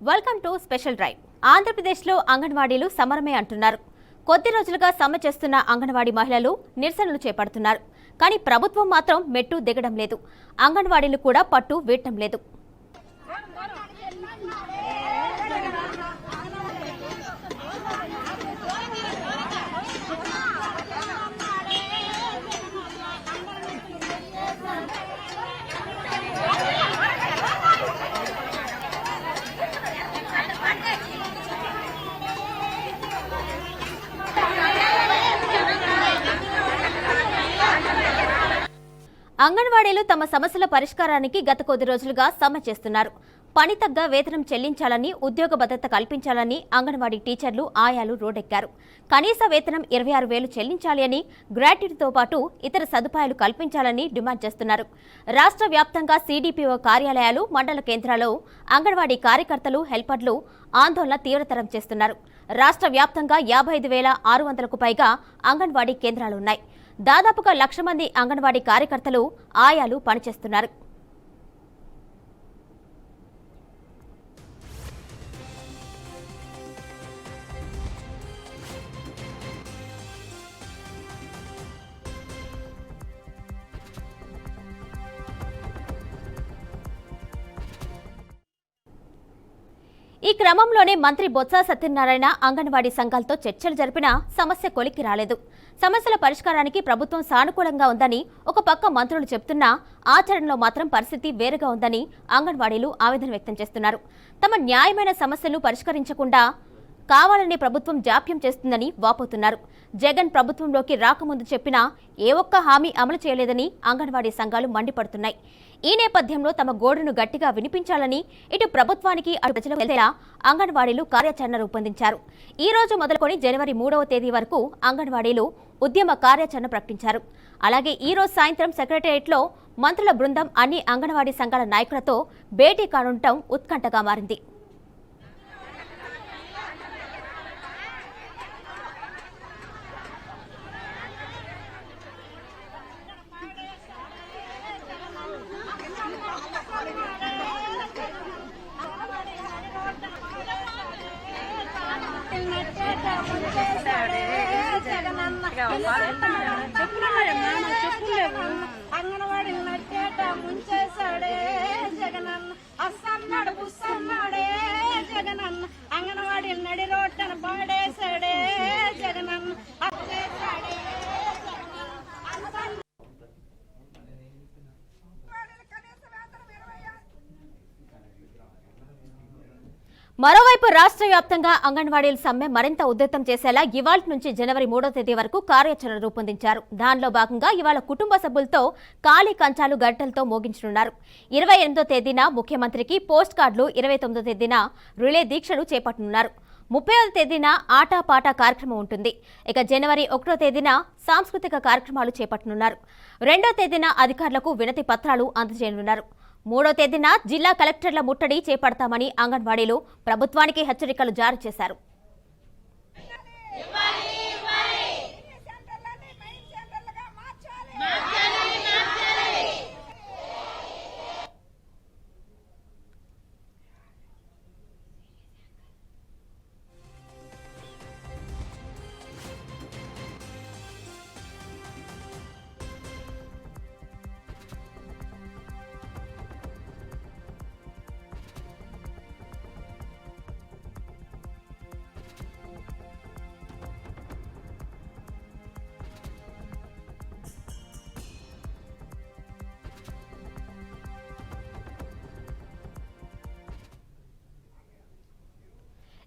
Welcome to special drive. ఆంధ్రప్రదేశ్లో అంగన్వాడీలు సమరమే అంటున్నారు. కొద్ది రోజులుగా సమ్మె చేస్తున్న అంగన్వాడీ మహిళలు నిరసనలు చేపడుతున్నారు. కానీ ప్రభుత్వం మాత్రం మెట్టు దిగడం లేదు. అంగన్వాడీలు కూడా పట్టు వీడటం లేదు. అంగన్వాడీలు తమ సమస్యల పరిష్కారానికి గత కొద్ది రోజులుగా సమ్మె చేస్తున్నారు. పని తగ్గ వేతనం చెల్లించాలని, ఉద్యోగ భద్రత కల్పించాలని అంగన్వాడీ టీచర్లు, ఆయాలు రోడ్డెక్కారు. కనీస వేతనం 26,000 చెల్లించాలి అని, గ్రాట్యుటీతో పాటు ఇతర సదుపాయాలు కల్పించాలని డిమాండ్ చేస్తున్నారు. రాష్ట్ర వ్యాప్తంగా సిడిపిఓ కార్యాలయాలు, మండల కేంద్రాల్లో అంగన్వాడీ కార్యకర్తలు, హెల్పర్లు ఆందోళన తీవ్రతరం చేస్తున్నారు. రాష్ట్ర వ్యాప్తంగా 55,600కు పైగా అంగన్వాడీ కేంద్రాలున్నాయి. దాదాపుగా 1,00,000 మంది అంగన్వాడీ కార్యకర్తలు, ఆయాలు పనిచేస్తున్నారు. ఈ క్రమంలోనే మంత్రి బొత్స సత్యనారాయణ అంగన్వాడీ సంఘాలతో చర్చలు జరిపినా సమస్య కొలిక్కి రాలేదు. సమస్యల పరిష్కారానికి ప్రభుత్వం సానుకూలంగా ఉందని ఒక పక్క మంత్రులు చెబుతున్నా ఆచరణలో మాత్రం పరిస్థితి వేరుగా ఉందని అంగన్వాడీలు ఆవేదన వ్యక్తం చేస్తున్నారు. తమ న్యాయమైన సమస్యలు పరిష్కరించకుండా కావాలని ప్రభుత్వం జాప్యం చేస్తుందని వాపోతున్నారు. జగన్ ప్రభుత్వంలోకి రాకముందు చెప్పినా ఏ ఒక్క హామీ అమలు చేయలేదని అంగన్వాడీ సంఘాలు మండిపడుతున్నాయి. ఈ నేపథ్యంలో తమ గోడును గట్టిగా వినిపించాలని ఇటు ప్రభుత్వానికి అటు ప్రజలకు తెలిసేలా అంగన్వాడీలు కార్యాచరణ రూపొందించారు. ఈ రోజు మొదలుకొని జనవరి 3వ తేదీ వరకు అంగన్వాడీలు ఉద్యమ కార్యాచరణ ప్రకటించారు. అలాగే ఈ రోజు సాయంత్రం సెక్రటేరియట్లో మంత్రుల బృందం అన్ని అంగన్వాడీ సంఘాల నాయకులతో భేటీ కానుండటం ఉత్కంఠగా మారింది. అంగన్వాడి నట్టేట ముంచేశాడే జగనన్న, అస్సన్నాడు బుస్సన్నాడే జగనన్న, అంగన్వాడి నడి రోడ్డున పాడేశాడే జగనన్న. మరోవైపు రాష్ట్ర వ్యాప్తంగా అంగన్వాడీల సమ్మె మరింత ఉధృతం చేసేలా ఇవాళ నుంచి జనవరి 3వ తేదీ వరకు కార్యాచరణ రూపొందించారు. దానిలో భాగంగా ఇవాళ కుటుంబ సభ్యులతో ఖాళీ కంచాలు గంటలతో మోగించనున్నారు. 28వ తేదీన ముఖ్యమంత్రికి పోస్ట్ కార్డులు, 29వ తేదీన రిలే దీక్షలు చేపట్టనున్నారు. 30వ తేదీన ఆటాపాటా కార్యక్రమం ఉంటుంది. ఇక జనవరి 1వ తేదీన సాంస్కృతిక కార్యక్రమాలు చేపట్టనున్నారు. 2వ తేదీన అధికారులకు వినతి పత్రాలు అందజేయనున్నారు. 3వ తేదీన జిల్లా కలెక్టర్ల ముట్టడి చేపడతామని అంగన్వాడీలు ప్రభుత్వానికి హెచ్చరికలు జారీ చేశారు.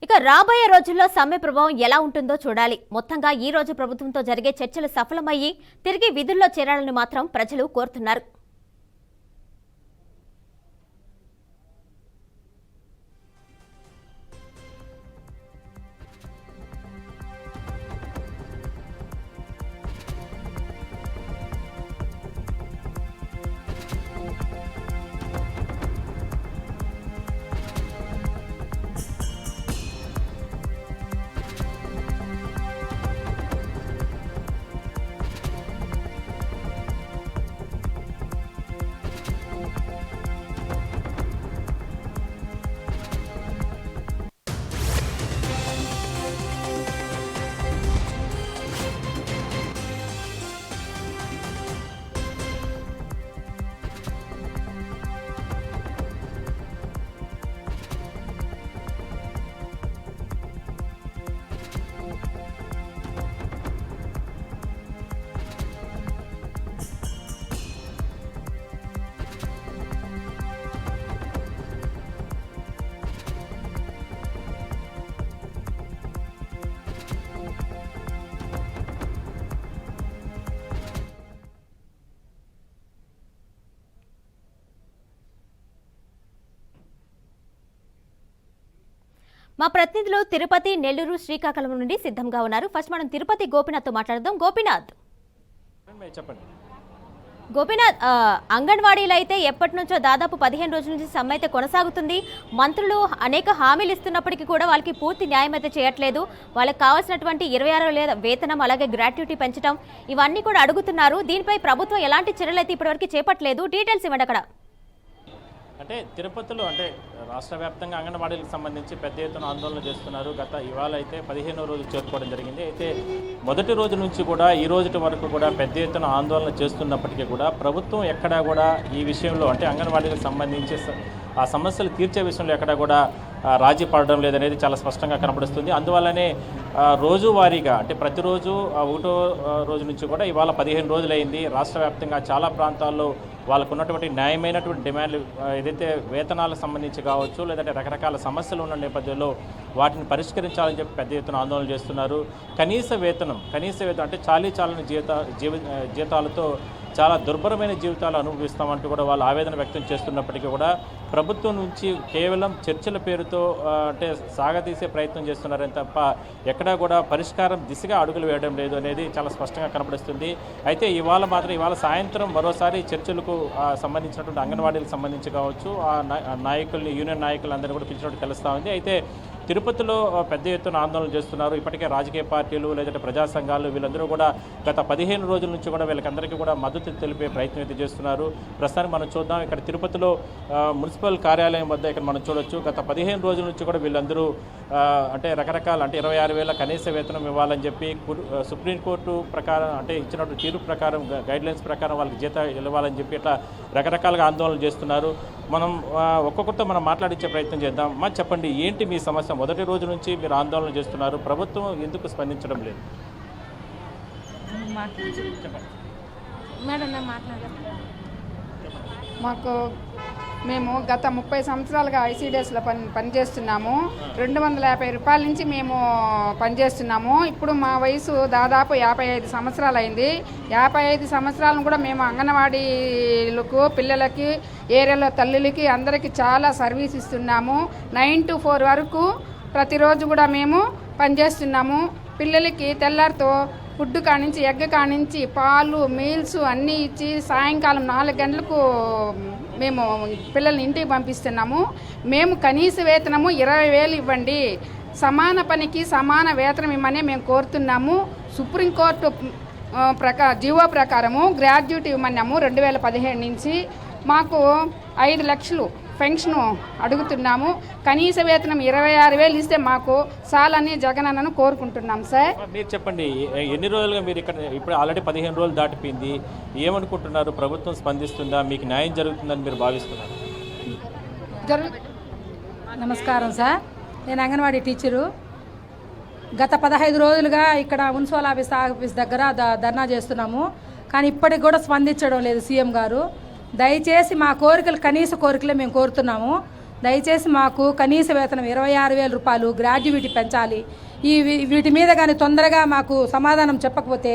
ఇక రాబోయే రోజుల్లో సమ్మె ప్రభావం ఎలా ఉంటుందో చూడాలి. మొత్తంగా ఈ రోజు ప్రభుత్వంతో జరిగే చర్చలు సఫలమయ్యి తిరిగి విధుల్లో చేరాలని మాత్రం ప్రజలు కోరుతున్నారు. మా ప్రతినిధులు తిరుపతి, నెల్లూరు, శ్రీకాకుళం నుండి సిద్ధంగా ఉన్నారు. ఫస్ట్ మనం తిరుపతి గోపీనాథ్తో మాట్లాడదాం. చెప్పండి గోపీనాథ్, అంగన్వాడీలు అయితే ఎప్పటి నుంచో దాదాపు 15 రోజుల నుంచి సమ్మె అయితే కొనసాగుతుంది. మంత్రులు అనేక హామీలు ఇస్తున్నప్పటికీ కూడా వాళ్ళకి పూర్తి న్యాయం అయితే చేయట్లేదు. వాళ్ళకి కావాల్సినటువంటి 26 వేతనం, అలాగే గ్రాట్యుటీ పెంచడం, ఇవన్నీ కూడా అడుగుతున్నారు. దీనిపై ప్రభుత్వం ఎలాంటి చర్యలు అయితే ఇప్పటివరకు చేపట్టలేదు. డీటెయిల్స్ ఇవ్వండి అక్కడ. అంటే తిరుపతిలో అంటే రాష్ట్ర వ్యాప్తంగా అంగన్వాడీలకు సంబంధించి పెద్ద ఎత్తున ఆందోళన చేస్తున్నారు. ఇవాళ అయితే 15వ రోజు చేరుకోవడం జరిగింది. అయితే మొదటి రోజు నుంచి కూడా ఈ రోజు వరకు కూడా పెద్ద ఎత్తున ఆందోళన చేస్తున్నప్పటికీ కూడా ప్రభుత్వం ఎక్కడా కూడా ఈ విషయంలో అంటే అంగన్వాడీలకు సంబంధించి ఆ సమస్యలు తీర్చే విషయంలో ఎక్కడా కూడా రాజీ పడడం లేదనేది చాలా స్పష్టంగా కనపడుస్తుంది. అందువల్లనే రోజువారీగా అంటే ప్రతిరోజు ఒకటో రోజు నుంచి కూడా ఇవాళ 15 రోజులైంది. రాష్ట్ర వ్యాప్తంగా చాలా ప్రాంతాల్లో వాళ్ళకు ఉన్నటువంటి న్యాయమైనటువంటి డిమాండ్లు ఏదైతే వేతనాలకు సంబంధించి కావచ్చు, లేదంటే రకరకాల సమస్యలు ఉన్న నేపథ్యంలో వాటిని పరిష్కరించాలని చెప్పి పెద్ద ఎత్తున ఆందోళన చేస్తున్నారు. కనీస వేతనం అంటే చాలీచాలని జీతాలతో చాలా దుర్భరమైన జీవితాలు అనుభవిస్తామంటూ కూడా వాళ్ళు ఆవేదన వ్యక్తం చేస్తున్నప్పటికీ కూడా ప్రభుత్వం నుంచి కేవలం చర్చల పేరుతో అంటే సాగతీసే ప్రయత్నం చేస్తున్నారని తప్ప ఎక్కడా కూడా పరిష్కారం దిశగా అడుగులు వేయడం లేదు అనేది చాలా స్పష్టంగా కనపడుస్తుంది. అయితే ఇవాళ సాయంత్రం మరోసారి చర్చలకు సంబంధించినటువంటి అంగన్వాడీలకు సంబంధించి కావచ్చు ఆ నాయకుల్ని, యూనియన్ నాయకులందరినీ కూడా పిలిచినట్టు తెలుస్తూ ఉంది. అయితే తిరుపతిలో పెద్ద ఎత్తున ఆందోళన చేస్తున్నారు. ఇప్పటికే రాజకీయ పార్టీలు లేదంటే ప్రజా సంఘాలు వీళ్ళందరూ కూడా గత 15 రోజుల నుంచి కూడా వీళ్ళకందరికీ కూడా మద్దతు తెలిపే ప్రయత్నం అయితే చేస్తున్నారు. ప్రస్తుతానికి మనం చూద్దాం. ఇక్కడ తిరుపతిలో మున్సిపల్ కార్యాలయం వద్ద ఇక్కడ మనం చూడొచ్చు. గత 15 రోజుల నుంచి కూడా వీళ్ళందరూ అంటే రకరకాల అంటే 26,000 కనీస వేతనం ఇవ్వాలని చెప్పి సుప్రీంకోర్టు ప్రకారం అంటే ఇచ్చినటువంటి తీర్పు ప్రకారం గైడ్లైన్స్ ప్రకారం వాళ్ళకి జీతం ఇవ్వాలని చెప్పి ఇట్లా రకరకాలుగా ఆందోళన చేస్తున్నారు. మనం ఒక్కొక్కరితో మనం మాట్లాడించే ప్రయత్నం చేద్దాం. చెప్పండి, ఏంటి మీ సమస్య? మొదటి రోజు నుంచి మీరు ఆందోళన చేస్తున్నారు, ప్రభుత్వం ఎందుకు స్పందించడం లేదు? మేము గత 30 సంవత్సరాలుగా ఐసీడీఎస్లో పనిచేస్తున్నాము. 250 రూపాయల నుంచి మేము పనిచేస్తున్నాము. ఇప్పుడు మా వయసు దాదాపు 55 సంవత్సరాలు అయింది. 55 సంవత్సరాలను కూడా మేము అంగన్వాడీలకు, పిల్లలకి, ఏరియాలో తల్లులకి అందరికీ చాలా సర్వీస్ ఇస్తున్నాము. 9 to 4 వరకు ప్రతిరోజు కూడా మేము పనిచేస్తున్నాము. పిల్లలకి తెల్లారితో ఫుడ్ కానించి, ఎగ్ కానించి, పాలు, మీల్స్ అన్నీ ఇచ్చి సాయంకాలం 4 గంటలకు మేము పిల్లల్ని ఇంటికి పంపిస్తున్నాము. మేము కనీస వేతనము 20,000 ఇవ్వండి, సమాన పనికి సమాన వేతనం ఇవ్వమని మేము కోరుతున్నాము. సుప్రీంకోర్టు జీవో ప్రకారము గ్రాడ్యుయేట్ ఇవ్వమన్నాము 2017 నుంచి. మాకు 5 లక్షలు పెన్షను అడుగుతున్నాము. కనీస వేతనం 26,000 ఇస్తే మాకు చాలని జగనన్నను కోరుకుంటున్నాం సార్. మీరు చెప్పండి, ఎన్ని రోజులుగా మీరు ఇక్కడ ఇప్పుడు ఆల్రెడీ 15 రోజులు దాటిపోయింది, ఏమనుకుంటున్నారు? ప్రభుత్వం స్పందిస్తుందా? మీకు న్యాయం జరుగుతుందని మీరు భావిస్తున్నారు? నమస్కారం సార్, నేను అంగన్వాడీ టీచరు. గత 15 రోజులుగా ఇక్కడ మున్సిపల్ ఆఫీస్ దగ్గర ధర్నా చేస్తున్నాము. కానీ ఇప్పటికి కూడా స్పందించడం లేదు సీఎం గారు. దయచేసి మా కోరికలు, కనీస కోరికలే మేము కోరుతున్నాము. దయచేసి మాకు కనీస వేతనం 26,000 రూపాయలు, గ్రాడ్యుయేటీ పెంచాలి. వీటి మీద కానీ తొందరగా మాకు సమాధానం చెప్పకపోతే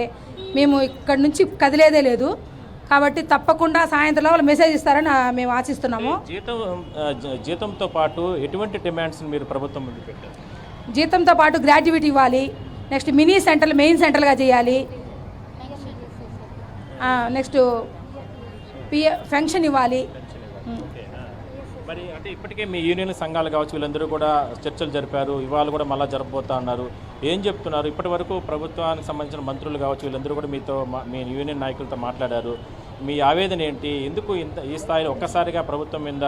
మేము ఇక్కడి నుంచి కదిలేదే లేదు. కాబట్టి తప్పకుండా సాయంత్రం లోపల మెసేజ్ ఇస్తారని మేము ఆశిస్తున్నాము. జీతంతో పాటు ఎటువంటి డిమాండ్స్ మీరు ప్రభుత్వం ముందు పెట్టారు? జీతంతో పాటు గ్రాడ్యుయేటీ ఇవ్వాలి, నెక్స్ట్ మినీ సెంటర్లు మెయిన్ సెంటర్గా చేయాలి, నెక్స్ట్ పెన్షన్ ఇవ్వాలి. మరి అంటే ఇప్పటికే మీ యూనియన్ సంఘాలు కావచ్చు వీళ్ళందరూ కూడా చర్చలు జరిపారు, ఇవాళ కూడా మళ్ళీ జరపబోతా అన్నారు. ఏం చెప్తున్నారు? ఇప్పటి వరకు ప్రభుత్వానికి సంబంధించిన మంత్రులు కావచ్చు వీళ్ళందరూ కూడా మీతో, మీ యూనియన్ నాయకులతో మాట్లాడారు. మీ ఆవేదన ఏంటి? ఎందుకు ఈ స్థాయిలో ఒక్కసారిగా ప్రభుత్వం మీద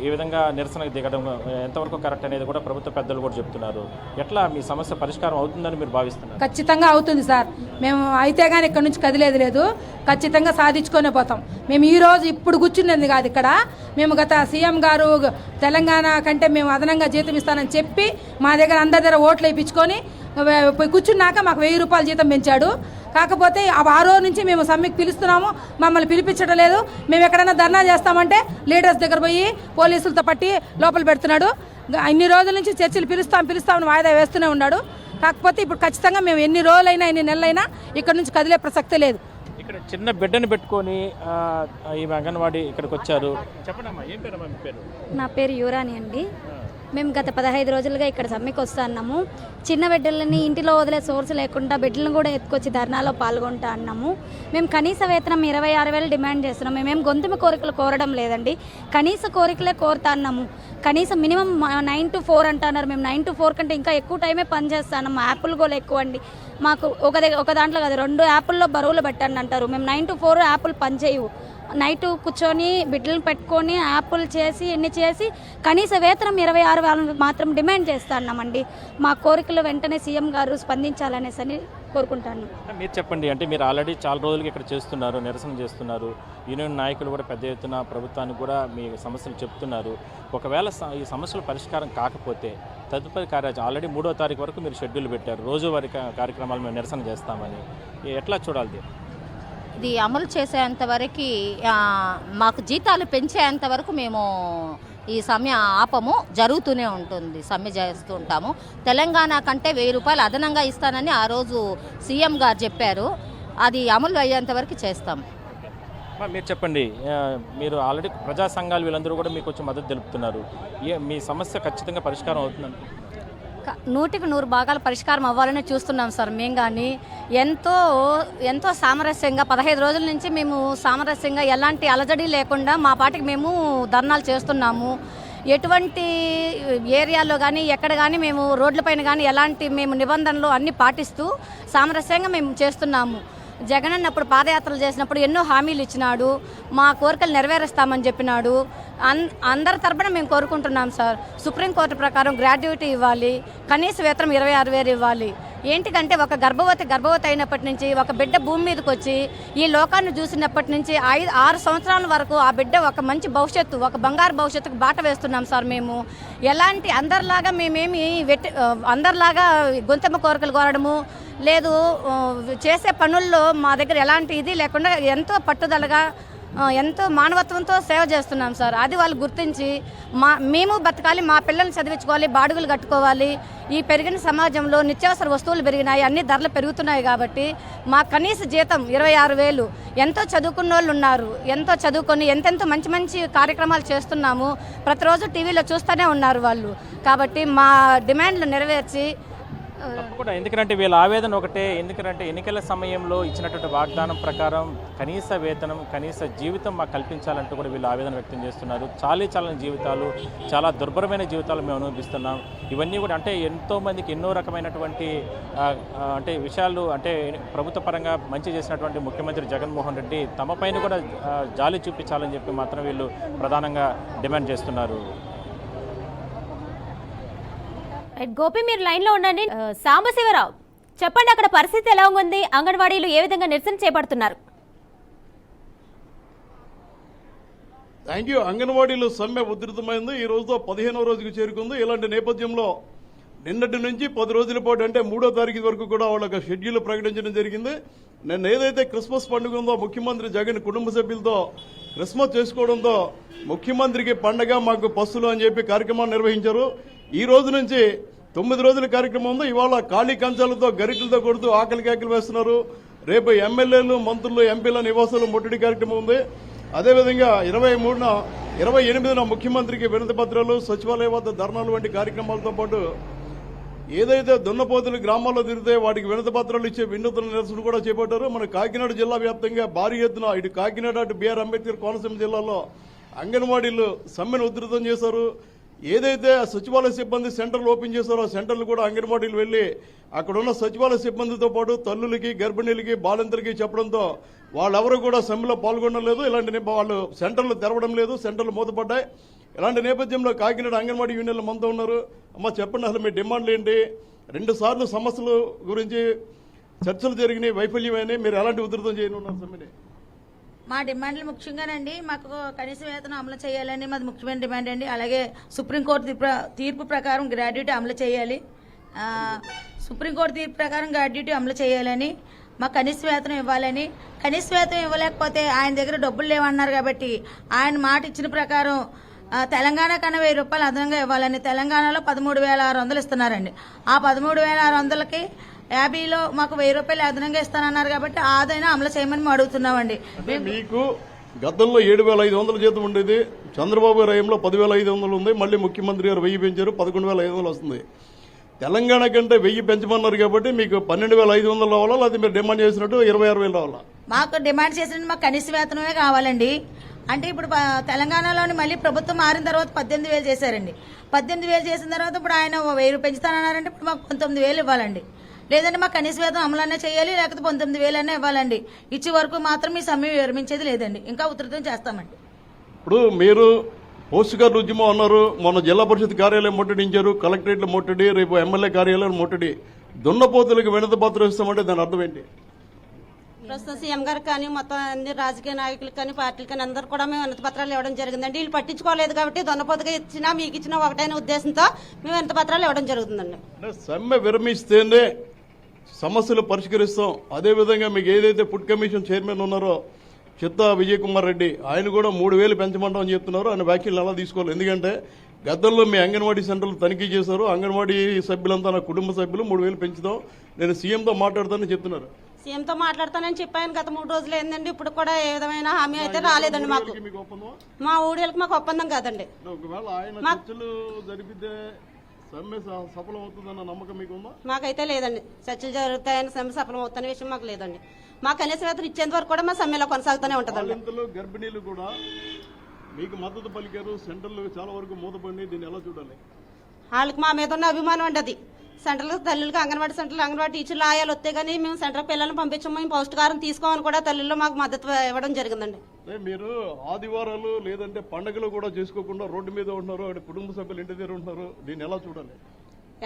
ఈ విధంగా నిరసనకు దిగడం ఎంతవరకు కరెక్ట్ అనేది కూడా ప్రభుత్వ పెద్దలు కూడా చెప్తున్నారు. ఎట్లా మీ సమస్య పరిష్కారం అవుతుందని మీరు భావిస్తున్నారు? ఖచ్చితంగా అవుతుంది సార్. మేము అయితే కానీ ఇక్కడ నుంచి కదిలేదు లేదు, ఖచ్చితంగా సాధించుకొనే పోతాం. మేము ఈరోజు ఇప్పుడు కూర్చున్నది కాదు ఇక్కడ. మేము గత సీఎం గారు తెలంగాణ కంటే మేము అదనంగా జీతం ఇస్తానని చెప్పి మా దగ్గర అందరి దగ్గర ఓట్లు వేయించుకొని కూర్చున్నాక మాకు 1,000 రూపాయలు జీతం పెంచాడు. కాకపోతే ఆ రోజు నుంచి మేము సమ్మెకు పిలుస్తున్నాము, మమ్మల్ని పిలిపించడం లేదు. మేము ఎక్కడైనా ధర్నా చేస్తామంటే లీడర్స్ దగ్గర పోయి పోలీసులతో పట్టి లోపల పెడుతున్నాడు. ఇన్ని రోజుల నుంచి చర్చలు పిలుస్తామని వాయిదా వేస్తూనే ఉన్నాడు. కాకపోతే ఇప్పుడు ఖచ్చితంగా మేము ఎన్ని రోజులైనా ఎన్ని నెలలైనా ఇక్కడ నుంచి కదిలే ప్రసక్తే లేదు. ఇక్కడ చిన్న బిడ్డను పెట్టుకొని ఈ అంగన్వాడీ ఇక్కడికి వచ్చారు. చెప్పండి అమ్మా, ఏం పేరు? నా పేరు యువరాణి అండి. మేము గత 15 రోజులుగా ఇక్కడ సమ్మెకి వస్తున్నాము. చిన్న బిడ్డలని ఇంటిలో వదిలే సోర్స్ లేకుండా బిడ్డలను కూడా ఎత్తుకొచ్చి ధర్నాలో పాల్గొంటా అన్నాము. మేము కనీస వేతనం 26,000 డిమాండ్ చేస్తున్నాం. మేమేం గొంతుమ కోరికలు కోరడం లేదండి, కనీస కోరికలే కోరుతా అన్నాము. కనీసం మినిమం 9 to 4 అంటున్నారు. మేము 9 to 4 కంటే ఇంకా ఎక్కువ టైమే పనిచేస్తాను. మా యాప్లు కూడా ఎక్కువ అండి. మాకు ఒక దాంట్లో కాదు 2 యాప్ల్లో బరువులు పెట్టండి అంటారు. మేము 9 to 4 యాప్లు పనిచేయవు. నైట్ కూర్చొని బిడ్డలను పెట్టుకొని యాప్లు చేసి ఎన్ని చేసి కనీస వేతనం 26,000 మాత్రం డిమాండ్ చేస్తున్నామండి. మా కోరికలు వెంటనే సీఎం గారు స్పందించాలనేసి అని కోరుకుంటాను. మీరు చెప్పండి, అంటే మీరు ఆల్రెడీ చాలా రోజులకి ఇక్కడ చేస్తున్నారు, నిరసన చేస్తున్నారు, యూనియన్ నాయకులు కూడా పెద్ద ఎత్తున ప్రభుత్వానికి కూడా మీ సమస్యలు చెప్తున్నారు. ఒకవేళ ఈ సమస్యల పరిష్కారం కాకపోతే తదుపరి కార్యాచరణ ఆల్రెడీ 3వ తారీఖు వరకు మీరు షెడ్యూల్ పెట్టారు, రోజువారీ కార్యక్రమాలు మేము నిరసన చేస్తామని. ఎట్లా చూడాలి? ఇది అమలు చేసేంత వరకు మాకు జీతాలు పెంచేంత వరకు మేము ఈ సమ్మె ఆపము, జరుగుతూనే ఉంటుంది, సమ్మె చేస్తూ ఉంటాము. తెలంగాణ కంటే 1000 రూపాయలు అదనంగా ఇస్తానని ఆ రోజు సీఎం గారు చెప్పారు. అది అమలు అయ్యేంత వరకు చేస్తాము. మీరు చెప్పండి, మీరు ఆల్రెడీ ప్రజా సంఘాలు వీళ్ళందరూ కూడా మీకు వచ్చి మద్దతు తెలుపుతున్నారు. మీ సమస్య ఖచ్చితంగా పరిష్కారం అవుతుందండి? 100కి 100 భాగాలు పరిష్కారం అవ్వాలని చూస్తున్నాం సార్. మేము కానీ ఎంతో సామరస్యంగా 15 రోజుల నుంచి మేము సామరస్యంగా ఎలాంటి అలజడి లేకుండా మా పాటికి మేము ధర్నాలు చేస్తున్నాము. ఎటువంటి ఏరియాలో కానీ ఎక్కడ కానీ మేము రోడ్లపైన కానీ ఎలాంటి మేము నిబంధనలు అన్నీ పాటిస్తూ సామరస్యంగా మేము చేస్తున్నాము. జగన్ అన్నప్పుడు పాదయాత్రలు చేసినప్పుడు ఎన్నో హామీలు ఇచ్చినాడు, మా కోరికలు నెరవేరుస్తామని చెప్పినాడు. అందరి తరపున మేము కోరుకుంటున్నాం సార్. సుప్రీంకోర్టు ప్రకారం గ్రాడ్యుయేటీ ఇవ్వాలి, కనీస వేతనం 26,000 ఇవ్వాలి. ఏంటికంటే ఒక గర్భవతి అయినప్పటి నుంచి ఒక బిడ్డ భూమి మీదకి వచ్చి ఈ లోకాన్ని చూసినప్పటి నుంచి 6 సంవత్సరాల వరకు ఆ బిడ్డ ఒక మంచి భవిష్యత్తు, ఒక బంగారు భవిష్యత్తుకు బాట వేస్తున్నాం సార్. మేము ఎలాంటి అందరిలాగా మేమేమి అందరిలాగా గొంతెమ్మ కోరికలు కోరడము లేదు. చేసే పనుల్లో మా దగ్గర ఎలాంటి ఇది లేకుండా ఎంతో పట్టుదలగా ఎంతో మానవత్వంతో సేవ చేస్తున్నాం సార్. అది వాళ్ళు గుర్తించి మేము బతకాలి, మా పిల్లల్ని చదివించుకోవాలి, బాడుగులు కట్టుకోవాలి. ఈ పెరిగిన సమాజంలో నిత్యావసర వస్తువులు పెరిగినాయి, అన్ని ధరలు పెరుగుతున్నాయి. కాబట్టి మా కనీస జీతం 26,000. ఎంతో చదువుకున్న వాళ్ళు ఉన్నారు, ఎంతో చదువుకొని ఎంతెంతో మంచి మంచి కార్యక్రమాలు చేస్తున్నాము. ప్రతిరోజు టీవీలో చూస్తూనే ఉన్నారు వాళ్ళు. కాబట్టి మా డిమాండ్లు నెరవేర్చి తప్పకుండా. ఎందుకంటే వీళ్ళ ఆవేదన ఒకటే, ఎందుకంటే ఎన్నికల సమయంలో ఇచ్చినటువంటి వాగ్దానం ప్రకారం కనీస వేతనం, కనీస జీవితం మాకు కల్పించాలంటూ కూడా వీళ్ళు ఆవేదన వ్యక్తం చేస్తున్నారు. చాలని జీవితాలు, చాలా దుర్భరమైన జీవితాలు మేము అనుభవిస్తున్నాం. ఇవన్నీ కూడా అంటే ఎంతోమందికి ఎన్నో రకమైనటువంటి అంటే విషయాలు, అంటే ప్రభుత్వ పరంగా మంచి చేసినటువంటి ముఖ్యమంత్రి జగన్మోహన్ రెడ్డి తమ పైన కూడా జాలి చూపించాలని చెప్పి మాత్రం వీళ్ళు ప్రధానంగా డిమాండ్ చేస్తున్నారు. గోపి, మీరు లైన్లో ఉండండి. సాంబశివరావు, చెప్పండి, అక్కడ పరిస్థితి ఎలా ఉంది? అంగన్వాడీలు ఏ విధంగా నిరసన చేపడుతున్నారు? Thank you. అంగన్వాడీలు సమ్మె ఉధృతమైంది, ఈ రోజుతో 15వ రోజుకు చేరుకుంది. ఇలాంటి నేపథ్యంలో నిన్నటి నుంచి 10 రోజుల పాటు అంటే 3వ తారీఖు వరకు కూడా వాళ్ళకి షెడ్యూల్ ప్రకటించడం జరిగింది. నిన్న ఏదైతే క్రిస్మస్ పండుగ ఉందో ముఖ్యమంత్రి జగన్ కుటుంబ సభ్యులతో క్రిస్మస్ చేసుకోవడంతో ముఖ్యమంత్రికి పండగ, మాకు పస్సులు అని చెప్పి కార్యక్రమాన్ని నిర్వహించారు. ఈ రోజు నుంచి 9 రోజుల కార్యక్రమం ఉంది. ఇవాళ ఖాళీ కంచాలతో గరిటలతో కొడుతూ ఆకలి కేకలు వేస్తున్నారు. రేపు ఎమ్మెల్యేలు, మంత్రులు, ఎంపీల నివాసాలు ముట్టడి కార్యక్రమం ఉంది. అదేవిధంగా 28న ముఖ్యమంత్రికి వినతి పత్రాలు, సచివాలయ వద్ద ధర్నాలు వంటి కార్యక్రమాలతో పాటు ఏదైతే దున్నపోతులు గ్రామాల్లో తిరిగితే వాటికి వినతి పత్రాలు ఇచ్చే వినూత్న నిరసన కూడా చేపట్టారు. మన కాకినాడ జిల్లా వ్యాప్తంగా భారీ ఎత్తున ఇటు కాకినాడ, అటు బిఆర్ అంబేద్కర్ కోనసీమ జిల్లాలో అంగన్వాడీలు సమ్మెను ఉధృతం చేశారు. ఏదైతే సచివాలయ సిబ్బంది సెంటర్లు ఓపెన్ చేశారో సెంటర్లు కూడా అంగన్వాడీలు వెళ్లి అక్కడున్న సచివాలయ సిబ్బందితో పాటు తల్లులకి, గర్భిణీలకి, బాలింతలకి చెప్పడంతో వాళ్ళెవరూ కూడా సమ్మెలో పాల్గొనలేదు. ఇలాంటి వాళ్ళు సెంటర్లు తెరవడం లేదు, సెంటర్లు మూతపడ్డాయి. ఇలాంటి నేపథ్యంలో కాకినాడ అంగన్వాడీ యూనియన్లు మనతో ఉన్నారు. అమ్మ, చెప్పండి, అసలు మీ డిమాండ్లు ఏంటి? 2 సార్లు సమస్యల గురించి చర్చలు జరిగినాయి, వైఫల్యమైనాయి. మీరు ఎలాంటి ఉధృతం చేయనున్నారు సమ్మెని? మా డిమాండ్లు ముఖ్యంగానండి, మాకు కనీస వేతనం అమలు చేయాలని మాది ముఖ్యమైన డిమాండ్ అండి. అలాగే సుప్రీంకోర్టు తీర్పు ప్రకారం గ్రాడ్యుయేటీ అమలు చేయాలి. సుప్రీంకోర్టు తీర్పు ప్రకారం గ్రాడ్యుయేటీ అమలు చేయాలని, మాకు కనీస వేతనం ఇవ్వాలని. కనీస వేతనం ఇవ్వలేకపోతే ఆయన దగ్గర డబ్బులు లేవన్నారు కాబట్టి ఆయన మాట ఇచ్చిన ప్రకారం తెలంగాణ కన్నా 1000 రూపాయలు అదనంగా ఇవ్వాలని. తెలంగాణలో 13,600 ఇస్తున్నారండి. ఆ 13,600కి 50లో మాకు 1000 రూపాయలు అదనంగా ఇస్తానన్నారు కాబట్టి ఆదైనా అమలు చేయమని మేము అడుగుతున్నామండి. మీకు గతంలో 7,500 జీతం ఉండేది, చంద్రబాబు గారి హయాంలో 10,500 ఉంది, మళ్ళీ ముఖ్యమంత్రి గారు 1000 పెంచారు, 11,500 వస్తుంది. తెలంగాణ కంటే 1000 పెంచమన్నారు కాబట్టి మీకు 12,500 రావాలా, లేదా మీరు డిమాండ్ చేసినట్టు 26,000 రావాలా? మాకు డిమాండ్ చేసిన మాకు కనీస వేతనమే కావాలండి. అంటే ఇప్పుడు తెలంగాణలోని మళ్ళీ ప్రభుత్వం మారిన తర్వాత 18,000 చేశారండి. 18,000 చేసిన తర్వాత ఇప్పుడు ఆయన 1000 పెంచుతానన్నారంటే ఇప్పుడు మాకు 19,000 ఇవ్వాలండి. లేదంటే మాకు కనీస వేతనం అమలన్నా చేయాలి, లేకపోతే 19,000 అన్నా ఇవ్వాలండి. ఇచ్చే వరకు మాత్రం ఈ సమ్మె విరమించేది లేదండి, ఇంకా ఉధృతం చేస్తామండి. ఇప్పుడు మీరు పోస్ట్ కార్డు ఉద్యమం అన్నారు, మొన్న జిల్లా పరిషత్ కార్యాలయం ముట్టడించారు, కలెక్టరేట్లు ముట్టడి, రేపు ఎమ్మెల్యే కార్యాలయం ముట్టడి. దున్నపోతులకు వినతి పత్రం ఇస్తామంటే దాని అర్థం ఏంటి? ప్రస్తుతం సీఎం గారికి కానీ మొత్తం అన్ని రాజకీయ నాయకులకు కానీ పార్టీలకు కానీ అందరూ కూడా మేము వినతి పత్రాలు ఇవ్వడం జరిగిందండి. వీళ్ళు పట్టించుకోలేదు కాబట్టి దొన్నపోతుగా ఇచ్చినా మీకు ఇచ్చినా ఒకటైన ఉద్దేశంతో మేము వినతి పత్రాలు ఇవ్వడం జరుగుతుందండి. సమ్మె విరమిస్తేనే సమస్యలు పరిష్కరిస్తాం. అదేవిధంగా మీకు ఏదైతే ఫుడ్ కమిషన్ చైర్మన్ ఉన్నారో చిత్తా విజయ్ కుమార్ రెడ్డి, ఆయన కూడా 3,000 పెంచమంటామని చెప్తున్నారు. ఆయన వ్యాఖ్యలు అలా తీసుకోవాలి. ఎందుకంటే గతంలో మీ అంగన్వాడీ సెంటర్లు తనిఖీ చేశారు, అంగన్వాడీ సభ్యులంతా నా కుటుంబ సభ్యులు 3,000 పెంచుదాం, నేను సీఎంతో మాట్లాడతానని చెప్తున్నారు. సీఎంతో మాట్లాడతానని చెప్పాను గత 3 రోజులు ఏందండి, ఇప్పుడు కూడా ఏ విధమైన హామీ అయితే రాలేదండి. మాకు మా ఊడికి మాకు ఒప్పందం కాదండి. ఒకవేళ ఆయన చర్చలు జరిపితే సమ్మె సఫలం అవుతుందన్న నమ్మకం మీకుందా? మాకైతే లేదండి. చర్చలు జరుగుతాయని సమ్మె సఫలం అవుతున్న విషయం మాకు లేదండి. మా కనీస వేతనం ఇచ్చేంత వరకు కూడా మా సమ్మెలో కొనసాగుతూనే ఉంటుందండి. గర్భిణీలు కూడా మీకు మద్దతు పలికారు, సెంటర్లు చాలా వరకు మూతపడి, దీన్ని ఎలా చూడాలి? వాళ్ళకి మా మీద ఉన్న అభిమానం అండి. అది సెంటర్లకు తల్లులకు అంగన్వాడీ సెంటర్లు అంగన్వాడీ టీచర్లు ఆయాలు వస్తే కానీ మేము సెంటర్ పిల్లలను పంపించము, మేము పౌష్టికారం తీసుకోమని కూడా తల్లుల్లో మాకు మద్దతు ఇవ్వడం జరిగిందండి. మీరు ఆదివారాలు లేదంటే పండుగలు కూడా చేసుకోకుండా రోడ్డు మీద ఉంటున్నారు, అక్కడ కుటుంబ సభ్యులు ఇంటి దగ్గర ఉంటున్నారు, దీన్ని ఎలా చూడాలి?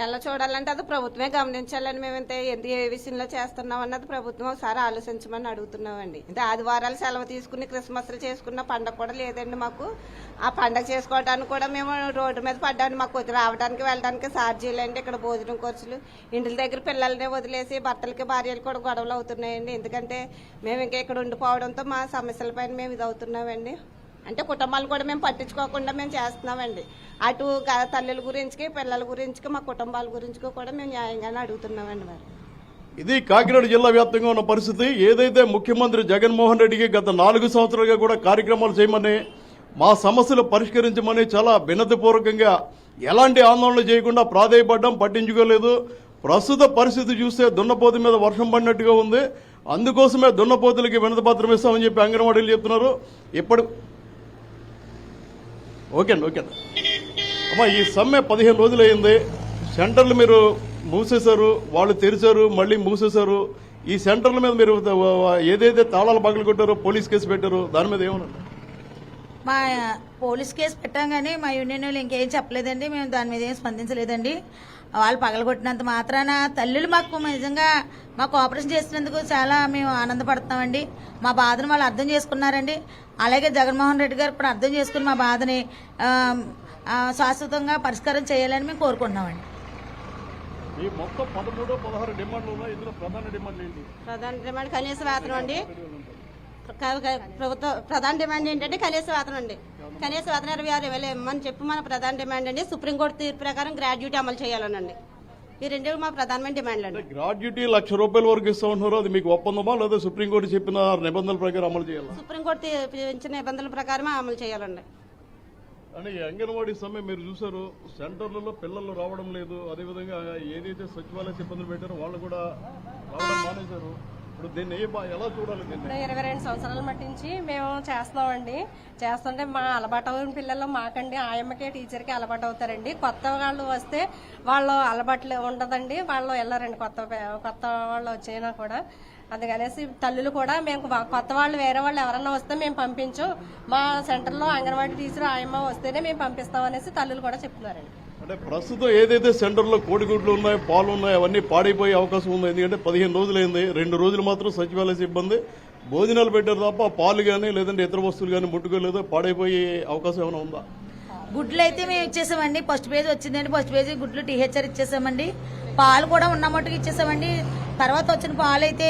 ఎలా చూడాలంటే అది ప్రభుత్వమే గమనించాలని మేము ఇంత ఏ విషయంలో చేస్తున్నాం అన్నది ప్రభుత్వం ఒకసారి ఆలోచించమని అడుగుతున్నామండి. అంటే ఆదివారాలు సెలవు తీసుకుని క్రిస్మస్లు చేసుకున్న పండగ కూడా లేదండి మాకు. ఆ పండగ చేసుకోవడానికి కూడా మేము రోడ్డు మీద పడ్డాము. మాకు రావడానికి వెళ్ళడానికి ఛార్జీలు అండి, ఇక్కడ భోజనం ఖర్చులు, ఇంటి దగ్గర పిల్లల్ని వదిలేసి భర్తలకి భార్యలు కూడా గొడవలు అవుతున్నాయండి. ఎందుకంటే మేము ఇంకా ఇక్కడ ఉండిపోవడంతో మా సమస్యల పైన మేము ఇది అవుతున్నామండి. అంటే కుటుంబాలు కూడా మేము పట్టించుకోకుండా మేము చేస్తున్నామండి. అటు తల్లుల గురించి, పిల్లల గురించి, మా కుటుంబాల గురించి కూడా మేము న్యాయంగానే అడుగుతున్నామండి. మరి ఇది కాకినాడ జిల్లా వ్యాప్తంగా ఉన్న పరిస్థితి. ఏదైతే ముఖ్యమంత్రి జగన్మోహన్ రెడ్డికి గత 4 సంవత్సరాలుగా కూడా కార్యక్రమాలు చేయమని, మా సమస్యలు పరిష్కరించమని చాలా వినతిపూర్వకంగా ఎలాంటి ఆందోళన చేయకుండా ప్రాధేయపడ్డం, పట్టించుకోలేదు. ప్రస్తుత పరిస్థితి చూస్తే దున్నపోతు మీద వర్షం పడినట్టుగా ఉంది. అందుకోసమే దున్నపోతులకి వినతి పత్రం ఇస్తామని చెప్పి అంగన్వాడీలు చెప్తున్నారు. ఓకే అమ్మా, ఈ సమ్మె 15 రోజులు అయింది. సెంటర్లు మీరు మూసేశారు, వాళ్ళు తెరిచారు, మళ్ళీ మూసేశారు. ఈ సెంటర్ల మీద మీరు ఏదైతే తాళాలు పగలు కొట్టారో పోలీస్ కేసు పెట్టారు, దాని మీద ఏమన్నా? మా పోలీస్ కేసు పెట్టాం కానీ మా యూనియన్ వాళ్ళు ఇంకేం చెప్పలేదండి. మేము దాని మీద ఏం స్పందించలేదండి. వాళ్ళు పగలగొట్టినంత మాత్రాన తల్లులు మాకు నిజంగా మాకు ఆపరేషన్ చేసినందుకు చాలా మేము ఆనందపడుతున్నామండి. మా బాధను వాళ్ళు అర్థం చేసుకున్నారండి. అలాగే జగన్మోహన్ రెడ్డి గారు కూడా అర్థం చేసుకుని మా బాధని శాశ్వతంగా పరిష్కారం చేయాలని మేము కోరుకుంటున్నామండి. మొత్తం 13, 16 డిమాండ్లు ఉన్నాయి. ఇందులో ప్రధాన డిమాండ్లు ఏంటి? ప్రధాన డిమాండ్ కనీస వేతనం అండి. ప్రభుత్వ ప్రధాన డిమాండ్ ఏంటంటే కనీస వేతనం అండి. కనీస వేతనం 26,000 ఇవ్వమని చెప్పి మన ప్రధాన డిమాండ్ అండి. సుప్రీంకోర్టు తీర్పు ప్రకారం గ్రాడ్యుటీ అమలు చేయాలనండి. ఈ రెండు మా ప్రధానమైన డిమాండ్లు అండి. గ్రాడ్యుటీ ₹1,00,000 వరకు ఇస్తా ఉంటున్నారు, అది మీకు ఒప్పందమా లేదా సుప్రీంకోర్టు చెప్పిన నిబంధనల ప్రకారం అమలు చేయాలి? సుప్రీంకోర్టు ఇచ్చిన నిబంధనల ప్రకారమే అమలు చేయాలండి. అని అంగన్వాడీ సమ్మె మీరు చూసారు, సెంటర్లలో పిల్లలు రావడం లేదు. అదేవిధంగా ఏదైతే సచివాలయ సిబ్బందులు పెట్టారో వాళ్ళు కూడా రావడం మానేశారు. ఇప్పుడు దీన్ని ఎలా చూడాలి? ఇప్పుడు 22 సంవత్సరాల మట్టించి మేము చేస్తున్నామండి. చేస్తుంటే మా అలవాటు పిల్లలు మాకండి ఆయమ్మకి టీచర్కి అలవాటు అవుతారండి. కొత్త వాళ్ళు వస్తే వాళ్ళు అలవాట్లు ఉండదండి, వాళ్ళు వెళ్ళారండి. కొత్త వాళ్ళు వచ్చినా కూడా అందుకనేసి తల్లులు కూడా మేము కొత్త వాళ్ళు వేరే వాళ్ళు ఎవరన్నా వస్తే మేము పంపించు, మా సెంటర్లో అంగన్వాడీ టీచర్ ఆయమ్మ వస్తేనే మేము పంపిస్తాం అనేసి తల్లులు కూడా చెప్తున్నారండి. అంటే ప్రస్తుతం ఏదైతే సెంటర్లో కోడిగుడ్లు ఉన్నాయి, పాలు ఉన్నాయి, అవన్నీ పాడైపోయే అవకాశం ఉంది. ఎందుకంటే 15 రోజులైంది. 2 రోజులు మాత్రం సచివాలయ సిబ్బంది భోజనాలు పెట్టారు తప్ప పాలు కానీ లేదంటే ఇతర వస్తువులు కానీ ముట్టుకోలేదు. పాడైపోయే అవకాశం ఏమైనా ఉందా? గుడ్లు అయితే మేము ఇచ్చేసామండి. ఫస్ట్ పేజ్ వచ్చిందండి, ఫస్ట్ పేజ్ గుడ్లు THR ఇచ్చేసామండి. పాలు కూడా ఉన్న మట్టుకు ఇచ్చేసామండి. తర్వాత వచ్చిన పాలు అయితే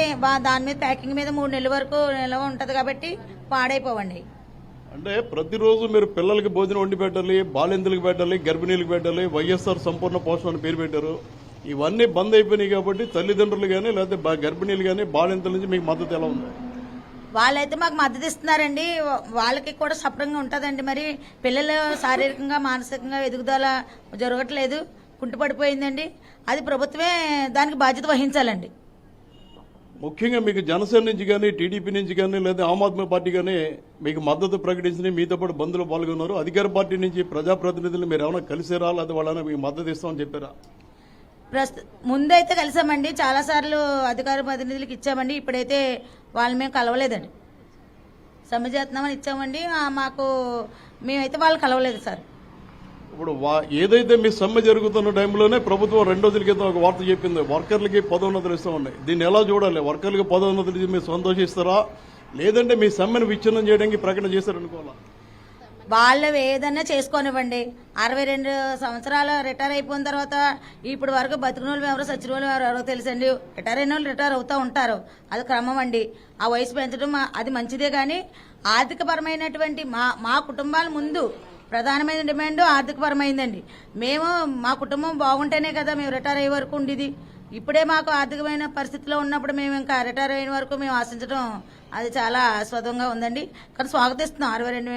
దాని మీద ప్యాకింగ్ మీద 3 నెలల వరకు నిల్వ ఉంటది కాబట్టి పాడైపోవండి. అంటే ప్రతిరోజు మీరు పిల్లలకి భోజనం వండి పెట్టాలి, బాలింతలకు పెట్టాలి, గర్భిణీలకు పెట్టాలి, వైఎస్ఆర్ సంపూర్ణ పోషణ అని పేరు పెట్టారు. ఇవన్నీ బంద్ అయిపోయినాయి కాబట్టి తల్లిదండ్రులు కానీ లేకపోతే గర్భిణీలు కానీ బాలింతల నుంచి మీకు మద్దతు ఎలా ఉంది? వాళ్ళైతే మాకు మద్దతు ఇస్తున్నారండి. వాళ్ళకి కూడా శుభ్రంగా ఉంటుందండి. మరి పిల్లలు శారీరకంగా మానసికంగా ఎదుగుదల జరగట్లేదు, కుంటుపడిపోయిందండి. అది ప్రభుత్వమే దానికి బాధ్యత వహించాలండి. ముఖ్యంగా మీకు జనసేన నుంచి కానీ, టీడీపీ నుంచి కానీ, లేదా ఆమ్ ఆద్మీ పార్టీ కానీ మీకు మద్దతు ప్రకటించి మీతో పాటు బంధువులు పాల్గొన్నారు. అధికార పార్టీ నుంచి ప్రజాప్రతినిధులు మీరు ఏమైనా కలిసారా, లేదా వాళ్ళని మీకు మద్దతు ఇస్తామని చెప్పారా? ముందైతే కలిసామండి, చాలాసార్లు అధికార ప్రతినిధులకు ఇచ్చామండి. ఇప్పుడైతే వాళ్ళు మేము కలవలేదండి. సమ్మె చేస్తున్నామని ఇచ్చామండి, మేమైతే వాళ్ళు కలవలేదు సార్. ఇప్పుడు ఏదైతే మీ సమ్మె జరుగుతున్న టైంలోనే ప్రభుత్వం 2 రోజుల క్రితం ఒక వార్త చెప్పింది, వర్కర్లకి పదోన్నతులు ఇస్తామని. దీన్ని ఎలా చూడాలి? వర్కర్లకి పదోన్నతులు ఇచ్చి మీరు సంతోషిస్తారా, లేదంటే మీ సమ్మెను విచ్ఛిన్నం చేయడానికి ప్రకటన చేశారనుకోవాలా? వాళ్ళు ఏదన్నా చేసుకోనివ్వండి. 62 సంవత్సరాలు రిటైర్ అయిపోయిన తర్వాత ఇప్పుడు వరకు బతికిన వాళ్ళు ఎవరో సచ్చిన వాళ్ళు ఎవరో తెలుసండి. రిటైర్ అయిన వాళ్ళు రిటైర్ అవుతూ ఉంటారు, అది క్రమం అండి. ఆ వయసు పెంచడం అది మంచిదే. కానీ ఆర్థికపరమైనటువంటి మా కుటుంబాల ముందు ప్రధానమైన డిమాండ్ ఆర్థికపరమైందండి. మా కుటుంబం బాగుంటేనే కదా మేము రిటైర్ అయ్యే వరకు ఉండేది. ఇప్పుడే మాకు ఆర్థికమైన పరిస్థితిలో ఉన్నప్పుడు మేము ఇంకా రిటైర్ అయిన వరకు మేము ఆశించడం అది చాలా ఆస్వాదంగా ఉందండి. కానీ స్వాగతిస్తున్నాం, 62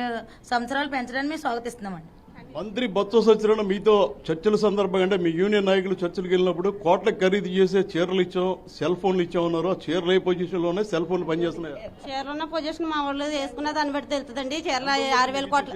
సంవత్సరాలు పెంచడానికి మేము స్వాగతిస్తున్నామండి. మంత్రి బొత్స సత్యనారాయణ మీతో చర్చల సందర్భంగా, అంటే మీ యూనియన్ నాయకులు చర్చలకు వెళ్ళినప్పుడు కోట్ల ఖరీదు చేసే చీరలు ఇచ్చాం, సెల్ ఫోన్లు ఇచ్చామన్నారు. చీరలు ఏ పొజిషన్ లో ఉన్నాయి, సెల్ ఫోన్లు పనిచేస్తున్నాయి? చీరలు ఉన్న పొజిషన్ మా వాళ్ళు వేసుకున్న దాన్ని బట్టి తెలుస్తుందండి. చీరలు 6,000 కోట్ల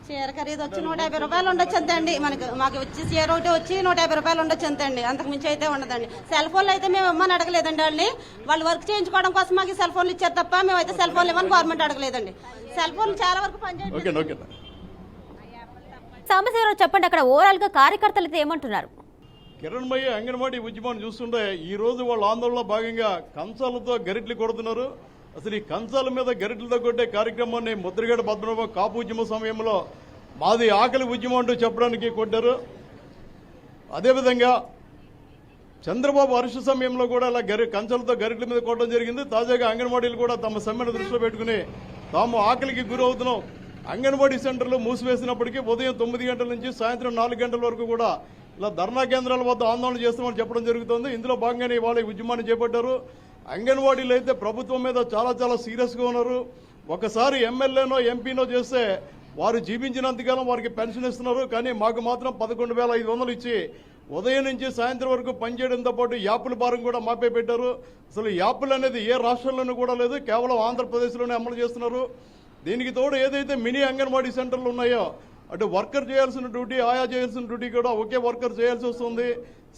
చీర ఖరీదు వచ్చి 150 రూపాయలు ఉండొచ్చు అంతే అండి. మాకు వచ్చి చీర ఒకటి వచ్చి 150 రూపాయలు ఉండొచ్చు అంతే అండి, అంతకు మించి అయితే ఉండదండి. సెల్ ఫోన్లు అయితే మేము ఇవ్వమని అడగలేదండి. వాళ్ళు వర్క్ చేయించుకోవడం కోసం మాకు సెల్ ఫోన్లు ఇచ్చారు తప్ప మేమైతే సెల్ ఫోన్లు ఇవ్వని గవర్నమెంట్ అడగలేదండి. సెల్ ఫోన్లు చాలా వరకు పనిచేయండి. సమస్య చెప్పండి, అక్కడ ఓవరాల్ గా కార్యకర్తలు అయితే ఏమంటున్నారు? కిరణ్మయ్య అంగన్వాడీ ఉద్యమాన్ని చూస్తుంటే ఈ రోజు వాళ్ళ ఆందోళనలో భాగంగా కంచాలతో గరిట్లు కొడుతున్నారు. అసలు ఈ కంచాల మీద గరిటలతో కొట్టే కార్యక్రమాన్ని ముద్రగడ పద్మనాభ కాపు ఉద్యమ సమయంలో మాది ఆకలి ఉద్యమం అంటూ చెప్పడానికి కొట్టారు. అదేవిధంగా చంద్రబాబు అరెస్టు సమయంలో కూడా ఇలా కంచాలతో గరిటల మీద కొట్టడం జరిగింది. తాజాగా అంగన్వాడీలు కూడా తమ సమ్మెను దృష్టిలో పెట్టుకుని తాము ఆకలికి గురవుతున్నాం, అంగన్వాడీ సెంటర్లు మూసివేసినప్పటికీ ఉదయం 9 గంటల నుంచి సాయంత్రం 4 గంటల వరకు కూడా ఇలా ధర్నా కేంద్రాల వద్ద ఆందోళన చేస్తామని చెప్పడం జరుగుతోంది. ఇందులో భాగంగానే ఇవాళ ఈ ఉద్యమాన్ని చేపట్టారు. అంగన్వాడీలు అయితే ప్రభుత్వం మీద చాలా సీరియస్గా ఉన్నారు. ఒకసారి ఎమ్మెల్యేనో ఎంపీనో చేస్తే వారు జీవించినంతకాలం వారికి పెన్షన్ ఇస్తున్నారు. కానీ మాకు మాత్రం 11,500 ఇచ్చి ఉదయం నుంచి సాయంత్రం వరకు పనిచేయడంతో పాటు యాప్ల భారం కూడా మాపే పెట్టారు. అసలు యాప్లు అనేది ఏ రాష్ట్రంలోనూ కూడా లేదు, కేవలం ఆంధ్రప్రదేశ్లోనే అమలు చేస్తున్నారు. దీనికి తోడు ఏదైతే మినీ అంగన్వాడీ సెంటర్లు ఉన్నాయో అటు వర్కర్ చేయాల్సిన డ్యూటీ, ఆయా చేయాల్సిన డ్యూటీ కూడా ఒకే వర్కర్ చేయాల్సి వస్తుంది.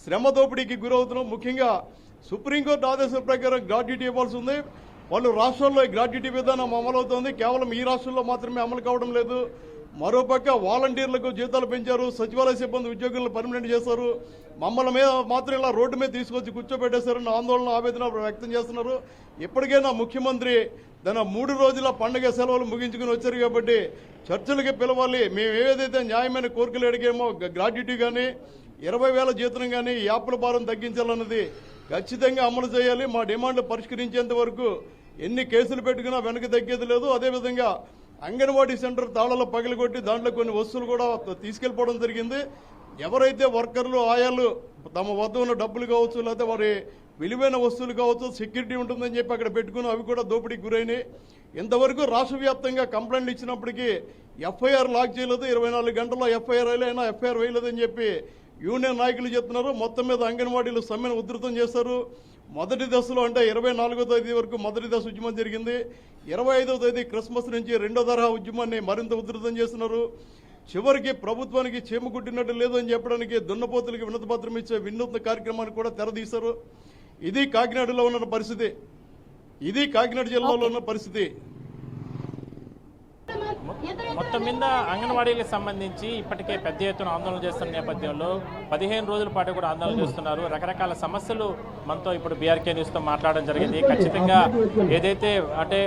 శ్రమ దోపిడీకి గురవుతున్నాం. ముఖ్యంగా సుప్రీంకోర్టు ఆదేశాల ప్రకారం గ్రాట్యుటీ ఇవ్వాల్సి ఉంది. వాళ్ళు రాష్ట్రాల్లో ఈ గ్రాట్యుటీ విధానం అమలవుతోంది, కేవలం ఈ రాష్ట్రంలో మాత్రమే అమలు కావడం లేదు. మరోపక్క వాలంటీర్లకు జీతాలు పెంచారు, సచివాలయ సిబ్బంది ఉద్యోగులను పర్మనెంట్ చేశారు. మమ్మల్ని మీద మాత్రం ఇలా రోడ్డు మీద తీసుకొచ్చి కూర్చోబెట్టేశారన్న ఆందోళన ఆవేదన వ్యక్తం చేస్తున్నారు. ఇప్పటికైనా ముఖ్యమంత్రి తన 3 రోజుల పండుగ సెలవులు ముగించుకుని వచ్చారు కాబట్టి చర్చలకి పిలవాలి. మేము ఏదైతే న్యాయమైన కోరికలు అడిగామో గ్రాట్యుటీ కానీ 20,000 జీతం కానీ యాప్ల భారం తగ్గించాలన్నది ఖచ్చితంగా అమలు చేయాలి. మా డిమాండ్లు పరిష్కరించేంత వరకు ఎన్ని కేసులు పెట్టుకున్నా వెనక్కి తగ్గేది లేదు. అదేవిధంగా అంగన్వాడీ సెంటర్ తాళాలు పగిలికొట్టి దాంట్లో కొన్ని వస్తువులు కూడా తీసుకెళ్లిపోవడం జరిగింది. ఎవరైతే వర్కర్లు ఆయాలు తమ వద్ద ఉన్న డబ్బులు కావచ్చు, లేకపోతే వారి విలువైన వస్తువులు కావచ్చు, సెక్యూరిటీ ఉంటుందని చెప్పి అక్కడ పెట్టుకుని అవి కూడా దోపిడీకి గురైనాయి. ఇంతవరకు రాష్ట్ర వ్యాప్తంగా కంప్లైంట్లు ఇచ్చినప్పటికీ ఎఫ్ఐఆర్ లాక్ చేయలేదు. 24 గంటల్లో ఎఫ్ఐఆర్ అయినా ఎఫ్ఐఆర్ వేయలేదని చెప్పి యూనియన్ నాయకులు చెప్తున్నారు. మొత్తం మీద అంగన్వాడీలు సమ్మెను ఉధృతం చేశారు. మొదటి దశలో అంటే 24వ తేదీ వరకు మొదటి దశ ఉద్యమం జరిగింది. 25వ తేదీ క్రిస్మస్ నుంచి 2వ తరహా ఉద్యమాన్ని మరింత ఉధృతం చేస్తున్నారు. చివరికి ప్రభుత్వానికి చేమకుట్టినట్టు లేదని చెప్పడానికి దున్నపోతులకి వినతి పత్రం ఇచ్చే వినూత్న కార్యక్రమాన్ని కూడా తెరదీశారు. ఇది కాకినాడలో ఉన్న పరిస్థితి, ఇది కాకినాడ జిల్లాలో ఉన్న పరిస్థితి. మొత్తం మీద అంగన్వాడీలకు సంబంధించి ఇప్పటికే పెద్ద ఎత్తున ఆందోళన చేస్తున్న నేపథ్యంలో 15 రోజుల పాటు కూడా ఆందోళన చేస్తున్నారు. రకరకాల సమస్యలు మనతో ఇప్పుడు బీఆర్కే న్యూస్తో మాట్లాడడం జరిగింది. ఖచ్చితంగా ఏదైతే అంటే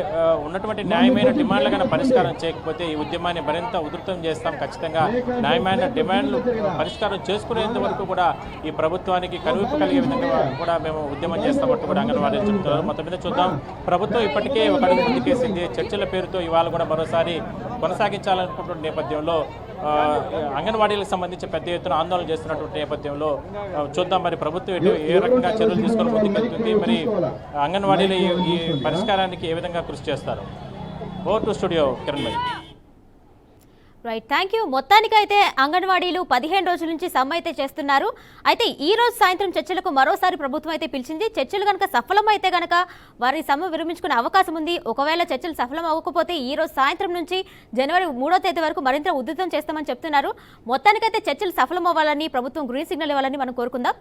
ఉన్నటువంటి న్యాయమైన డిమాండ్లు కన్నా పరిష్కారం చేయకపోతే ఈ ఉద్యమాన్ని మరింత ఉధృతం చేస్తాం. ఖచ్చితంగా న్యాయమైన డిమాండ్లు పరిష్కారం చేసుకునేంత వరకు కూడా ఈ ప్రభుత్వానికి కనువిప్పు కలిగే విధంగా కూడా మేము ఉద్యమం చేస్తామంటూ కూడా అంగన్వాడీలు చెబుతున్నారు. మొత్తం మీద చూద్దాం, ప్రభుత్వం ఇప్పటికే ఒక అడుగు ముందుకేసింది. చర్చల పేరుతో ఇవాళ కూడా మరోసారి కొనసాగించాలనుకుంటున్న నేపథ్యంలో అంగన్వాడీలకు సంబంధించి పెద్ద ఎత్తున ఆందోళన చేస్తున్నటువంటి నేపథ్యంలో చూద్దాం మరి ప్రభుత్వం ఎటు ఏ రకంగా చర్యలు తీసుకొని ముందుకెళ్తుంది, మరి అంగన్వాడీలు ఈ పరిష్కారానికి ఏ విధంగా కృషి చేస్తారు. Over to studio Kiran Bhai. Right, thank you. మొత్తానికైతే అంగన్వాడీలు 15 రోజుల నుంచి సమ్మె అయితే చేస్తున్నారు. అయితే ఈ రోజు సాయంత్రం చర్చలకు మరోసారి ప్రభుత్వం అయితే పిలిచింది. చర్చలు కనుక సఫలమైతే కనుక వారి సమ్మె విరమించుకునే అవకాశం ఉంది. ఒకవేళ చర్చలు సఫలం అవ్వకపోతే ఈ రోజు సాయంత్రం నుంచి జనవరి 3వ తేదీ వరకు మరింత ఉధృతం చేస్తామని చెప్తున్నారు. మొత్తానికైతే చర్చలు సఫలం అవ్వాలని ప్రభుత్వం గ్రీన్ సిగ్నల్ ఇవ్వాలని మనం కోరుకుందాం.